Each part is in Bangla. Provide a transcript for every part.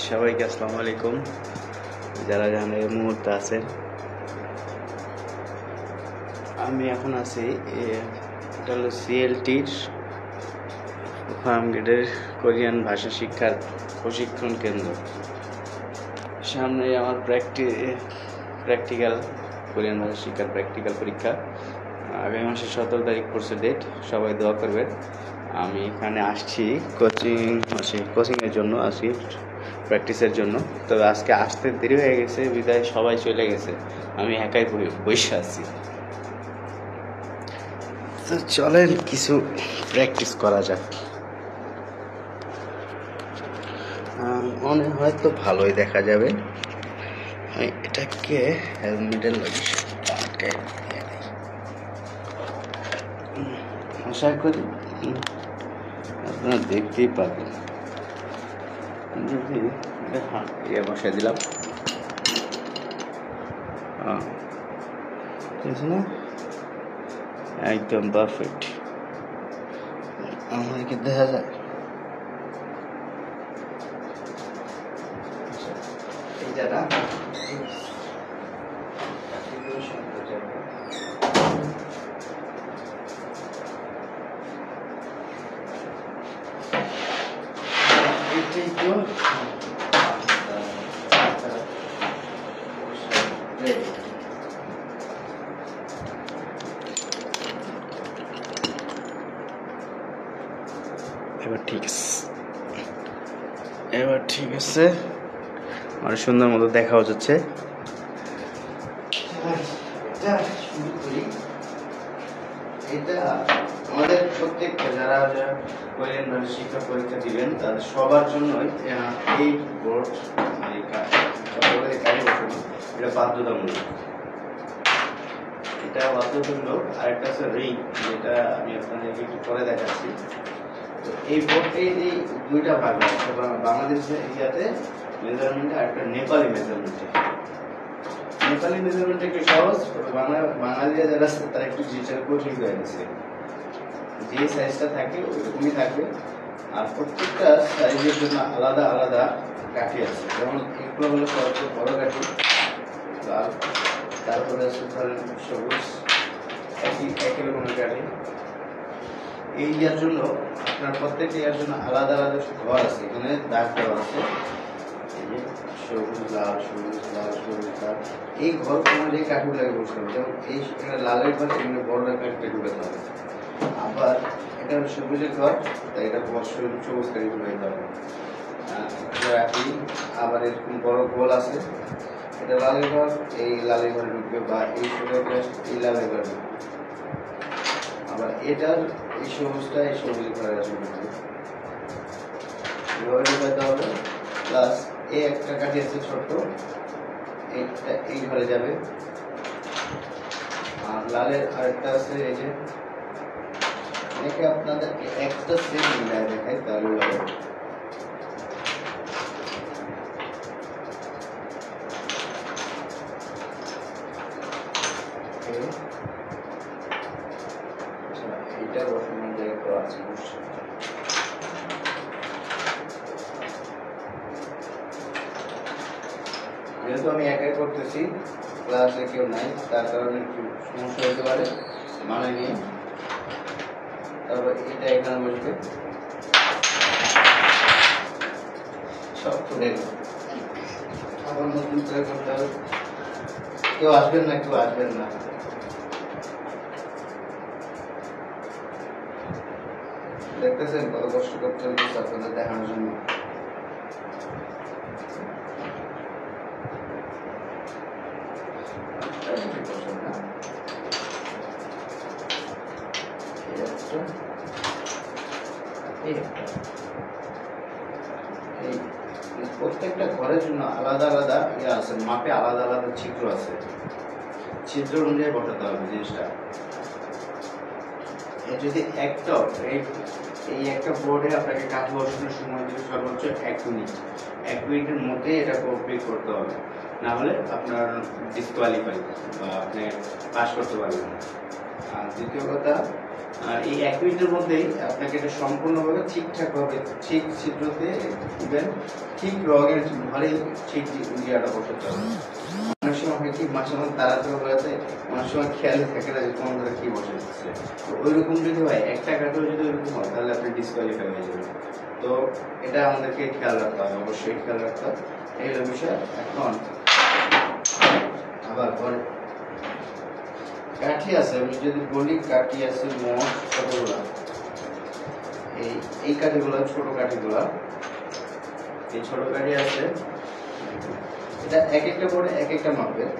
সবাইকে আসসালামু আলাইকুম। যারা জানেন এই মুহূর্তে আছেন, আমি এখন আছি এটা হলো সিএলটির ফার্ম গেটের কোরিয়ান ভাষা শিক্ষার প্রশিক্ষণ কেন্দ্র। সামনে আমার প্র্যাকটিক্যাল কোরিয়ান ভাষা শিক্ষার প্র্যাকটিক্যাল পরীক্ষা আগামী মাসের 17 তারিখ পড়ছে ডেট। সবাই দোয়া করবেন। আমি এখানে আসছি কোচিংয়ের জন্য, আসি প্র্যাকটিসের জন্য। তবে আজকে আসতে দেরি হয়ে গেছে, বিদায় সবাই চলে গেছে, আমি একাই বসে আছি। তো চলেন কিছু প্র্যাকটিস করা যাক। মনে হয় তো ভালোই দেখা যাবে। আমি এটাকে হেলমেটের লাগিয়ে আটকাই দিয়ে দিই। আশা করি আপনারা দেখতেই পাবেন। যদি বসাই দিলাম, ঠিক আছে না? একদম পারফেক্ট। আমাদেরকে দেখা যায় এই জায়গা এটাই তো এবার ঠিক আছে, আর সুন্দর মতো দেখাও যাচ্ছে। এটা আমাদের প্রত্যেকটা যারা কোরিয়ান ভাষা শিক্ষা পরীক্ষা দিবেন তাদের সবার জন্যই এই বোর্ড এটা বাধ্যতামূলক। এটা বাধ্যতামূলক। আরেকটা আছে রিং, যেটা আমি আপনাদেরকে একটু পরে দেখাচ্ছি। তো এই বোর্ডে এই দুইটা ভাগ আছে, বাংলাদেশের ইয়াতে মেজারমেন্টে আর একটা নেপালি মেজারমেন্টে। নেপালি মেজারমেন্ট একটু সহজ, বাঙালিরা যারা আছে তারা একটু জিনিসটা কঠিন হয়ে গেছে। যে সাইজটা থাকে ওইরকমই থাকবে, আর প্রত্যেকটা সাইজের জন্য আলাদা আলাদা কাঠি আছে। যেমন এগুলো হলো সবচেয়ে বড় কাঠি, লাল, তারপরে আছে ধরেন সবুজ, একই রকমের কাঠি। এই ইয়ার জন্য আপনার প্রত্যেকটা ইয়ার জন্য আলাদা আলাদা ঘর আছে, এখানে দাগ দেওয়া আছে। এই যে সবুজ লাল, সবুজ লাল, সবুজ লাল, এই ঘর অনুযায়ী কাঠিগুলোকে বসতে হবে। যেমন এই লালের ঘর, এখানে বড় কাঠিটা ঢুকাতে হবে। আবার এটা সবুজের ঘর, তাই এটা সবুজ কাঠি ঢুকাইতে হবে। আবার এরকম বড় গোল আছে, এটা লালের ঘর, এই লালের ঘরে ঢুকবে, বা এই লালের ঘরে ঢুকবে। আবার এটার এই সবুজটা এই সবুজের ঘরে আসবে, এভাবে ঢুকাইতে হবে। প্লাস এই একটা কাঠি আছে ছোট্ট, এইটা এই ঘরে যাবে। আর লালের আরেকটা আছে, এই যে এটাকে আপনাদেরকে একটা সেট মিলায় দেখাই, তাহলে হবে। এইটা বসানোর জায়গা তো আছে, যেহেতু আমি একাই করতেছি, ক্লাসে কেউ নাই, তার কারণে একটু সমস্যা হতে পারে, মানে নিয়ে। তারপর এটা এখানে বসবে, সব খুলে আবার নতুন করে করতে হবে। কেউ আসবেন না, দেখতেছেন কত কষ্ট করতে হচ্ছে আপনাদের দেখানোর জন্য। প্রত্যেকটা ঘরের জন্য আলাদা আলাদা ইয়ে আছে, মাপে আলাদা আলাদা ছিদ্র আছে, ছিদ্র অনুযায়ী বসাতে হবে জিনিসটা। যদি একটা এই একটা বোর্ডে আপনাকে কাঠি বসানোর সময় দিবে সর্বোচ্চ 1 মিনিট। 1 মিনিটের মধ্যে এটা কমপ্লিট করতে হবে, না হলে আপনার ডিসকোয়ালিফাই বা আপনি পাস করতে পারবেন না। আর দ্বিতীয় কথা, আর এই 1 মিনিটের মধ্যেই আপনাকে এটা সম্পূর্ণভাবে ঠিকঠাকভাবে ঠিক ছিদ্রতে দিবেন, ঠিক রগের ঘরেই ঠিক ইন্ডিয়াটা বসাতে হবে। অনেক সময় হয় কি মাঝে মাঝে তাড়াতাড়ি বেড়াতে অনেক সময় খেয়াল থাকে না যে কোন ধরে কি বসে দিচ্ছে। তো ওইরকম যদি হয়, একটা কাঠেও যদি ওইরকম হয় তাহলে আপনি ডিসকোয়ালিফাই হয়ে যাবেন। তো এটা আমাদেরকে খেয়াল রাখতে হবে, অবশ্যই খেয়াল রাখতে হবে, এই হলো বিষয়। এখন আবার পরে কাঠি আছে, আমি যদি বলি কাঠি আছে মোট কতগুলা, এই কাঠিগুলা ছোট কাঠিগুলা, এই ছোট কাঠি আছে, এটা এক একটা বোর্ডে এক একটা মাপের।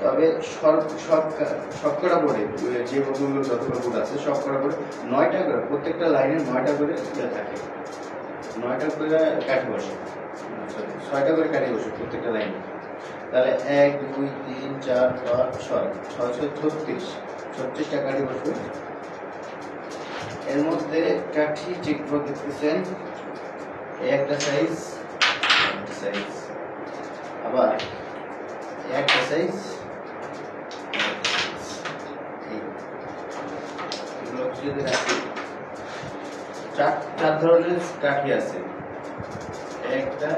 তবে সবকটা বোর্ডে যে বোর্ডগুলো যতগুলো বোর্ড আছে সবকটা বোর্ডে 9টা করে, প্রত্যেকটা লাইনে 9টা করে ইয়ে থাকে, 9টা করে কাঠি বসে, 6টা করে কাঠি বসে প্রত্যেকটা লাইনে। তাহলে 1 2 3 4 5 6 36টা কাঠি বসবে। এর মধ্যে কাঠি ঠিক করে দেখতেছেন, একটা সাইজ, আবার একটা সাইজ, এগুলো যদি রাখি, চার ধরনের কাঠি আছে, একটা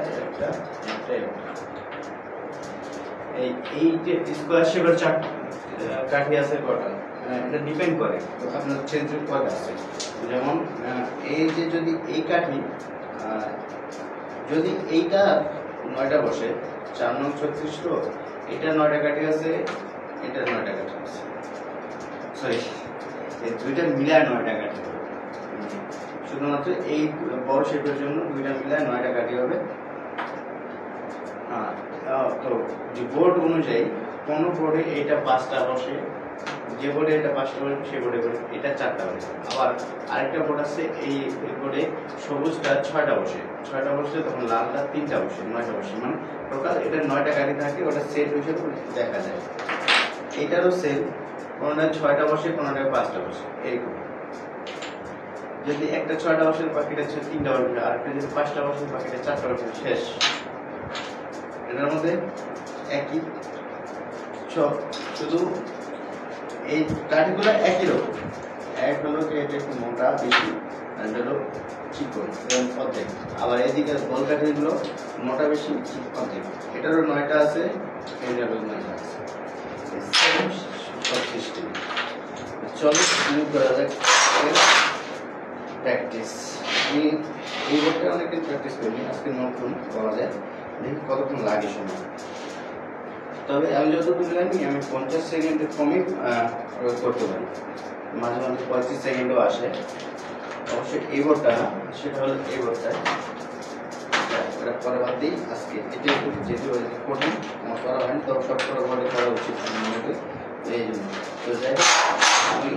এই যে স্কোয়ার শেপের কাঠি আছে কটা, এটা ডিপেন্ড করে আপনার ছেদ্রের কয়টা আছে। যেমন এই যে যদি এই কাঠি যদি এইটা 9টা বসে, 4 নং 36, তো এটা 9টা কাঠি আছে, এটা 9টা কাঠি আছে, সরি এই দুইটা মিলায় 9টা কাঠি হবে। শুধুমাত্র এই বড় শেপের জন্য দুইটা মিলায় 9টা কাঠি হবে। তো যে বোর্ড অনুযায়ী কোন বোর্ডে এটা 5টা বসে, যে বোর্ডে এটা 5টা বসে সেই বোর্ডে এটা 4টা বসে। আবার আরেকটা বোর্ড আছে, এই বোর্ডে সবুজটা 6টা বসে, তখন লালটা 3টা বসে, 9টা বসে, মানে টোটাল এটা 9টা কাঠি থাকে। ওটা সেট হিসেবে দেখা যায়। এটারও সেম, কোনটায় 6টা বসে, কোনটায় 5টা বসে, এরকম। যদি একটা 6টা বসে বাকিটা 3টা বসে, আর একটা যদি 5টা বসে বাকিটা 4টা বসে, শেষ। এটার মধ্যে একই সব, শুধু এই কাঠিগুলো একই রকম। এক হলো যে এটা একটু মোটা বেশি, আর এটা হলো চিকন অর্ধেক। আবার এদিকে বল কাঠিগুলো মোটা বেশি, অর্ধেক। এটারও 9টা আছে, এটারও 9টা আছে। সব সিস্টেম। চলো শুরু করা যাক প্র্যাকটিস। আমি এই বোর্ডটা অনেকদিন প্র্যাকটিস করিনি, আজকে নতুন করা যায়, দেখি কতক্ষণ লাগে সময়। তবে আমি যতটুকু জানি আমি 50 সেকেন্ডের কমই করতে পারি, মাঝে মাঝে 35 সেকেন্ডও আসে। অবশ্যই এই বোর্ডটা না, সেটা হলো এই বোর্ডটা, এটা পরে বাদ দিই। আজকে এটা একটু যেহেতু কঠিন আমার করা হয়নি, তো সব করা বোর্ডে করা উচিত মনে করি, এই জন্য। তো যাই হোক, আমি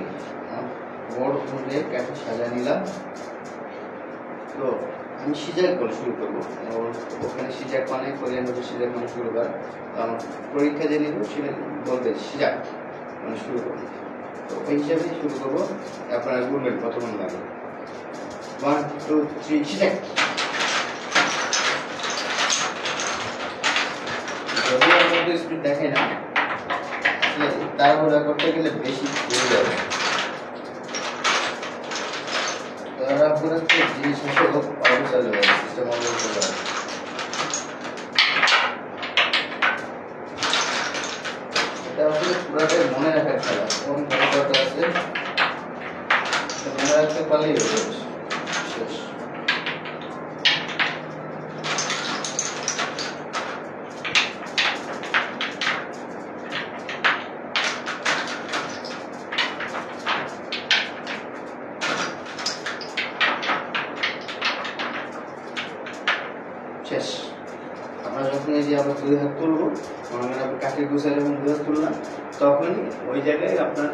বোর্ড অনুযায়ী কাঠি সাজিয়ে নিলাম। তো আমি সিজার করে শুরু করবো, ওখানে সিজার মানে কোরিয়ান ভাষায় সিজার মানে শুরু করা। তো আমার পরীক্ষা যে নিব সেটা বলবে সিজার মানে শুরু করবো। তো ওই হিসাবেই শুরু করবো, আপনারা বলবেন কতক্ষণ লাগে। 1 2 3 সিজার। যদি আপনাদের স্পিড দেখে না, তাড়াহুড়া করতে গেলে বেশি হয়ে যাবে। তারপরে জিনিস হিসেবে আরো চালু হবে, সিস্টেম আরো চালু হবে। এটা আসলে পুরাটাই মনে রাখার খেলা, কোন ঘটনাটা আছে মনে রাখতে পারলেই শেষ। শেষ। আমরা যখন এই যে আমরা 2 হাত তুলবো, মনে করেন আপনি কাঠের গোছায় যখন 2 হাত তুললাম, তখনই ওই জায়গায় আপনার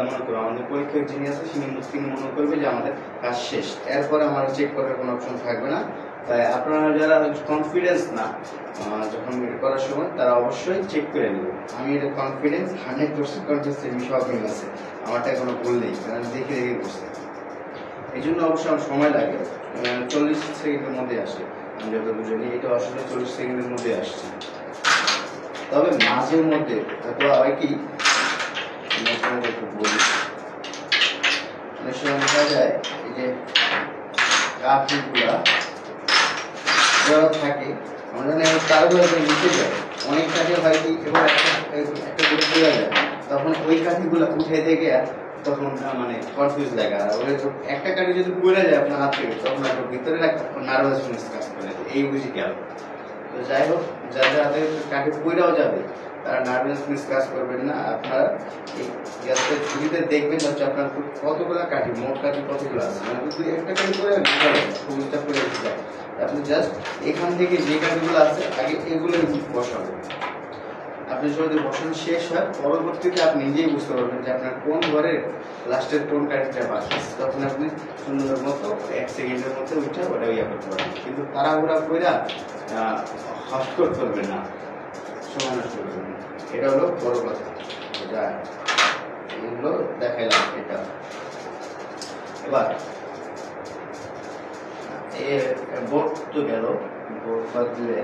মনে করো আমাদের পরীক্ষক যিনি আছে তিনি মনে করবে যে আমাদের কাজ শেষ। এরপরে আমার চেক করার কোনো অপশন থাকবে না। তাই আপনারা যারা কনফিডেন্স না যখন করার সময়, তারা অবশ্যই চেক করে নেবেন। আমি এটা কনফিডেন্স 100% কনফিডেন্স, সব মিল আছে, আমারটা কোনো ভুল নেই, কারণ দেখে করছে। এই জন্য অবশ্যই আমার সময় লাগে, 40 সেকেন্ডের মধ্যে আসে। আমি যত বুঝিনি এটা আসলে 40 সেকেন্ডের মধ্যে আসছে। তবে মাঝের মধ্যে হয় কি একটু বলি, অনেক সময় দেখা যায় এই যে কাঠগুলা থাকে, আমরা জানি তারগুলো নিচে যায়, অনেক কাঠে হয় কি এবার একটা করে পড়ে যায়, তখন ওই কাঠিগুলো উঠে থেকে তখন মানে কনফিউজ লাগে। আর ওই একটা কাঠি যদি পড়ে যায় আপনার হাত থেকে, তখন আপনার ভিতরে নার্ভাসনেস কাজ করে, এই বুঝি গেল। তো যাই হোক, যাদের হাতে কাঠি পড়েও যাবে তারা নার্ভাসনেস কাজ করবেন না। আপনারা এই গ্যাসের ছুরিতে দেখবেন হচ্ছে আপনার কতগুলো কাঠি, মোট কাঠি কতগুলো আছে, মানে যদি একটা কাঠি পড়ে সবুজটা পড়ে যায়, আপনি জাস্ট এখান থেকে যে কাঠিগুলো আছে আগে এগুলো বসাবেন। আপনি যদি বসানো শেষ হয়, পরবর্তীতে আপনি নিজেই বুঝতে পারবেন যে আপনার কোন ঘরের লাস্টের কোন কাঠিটা বাকি, তখন আপনি সুন্দর মতো 1 সেকেন্ডের মধ্যে উঠে ওটা ইয়ে করতে পারবেন। কিন্তু তাড়াহুড়া করে হটকট করবেন না, সময় নষ্ট করবেন না, এটা হলো বড় কথা। যা এগুলো দেখাইলাম এটা। এবার বোর্ড তো গেল, বোর্ড বাদ দিলে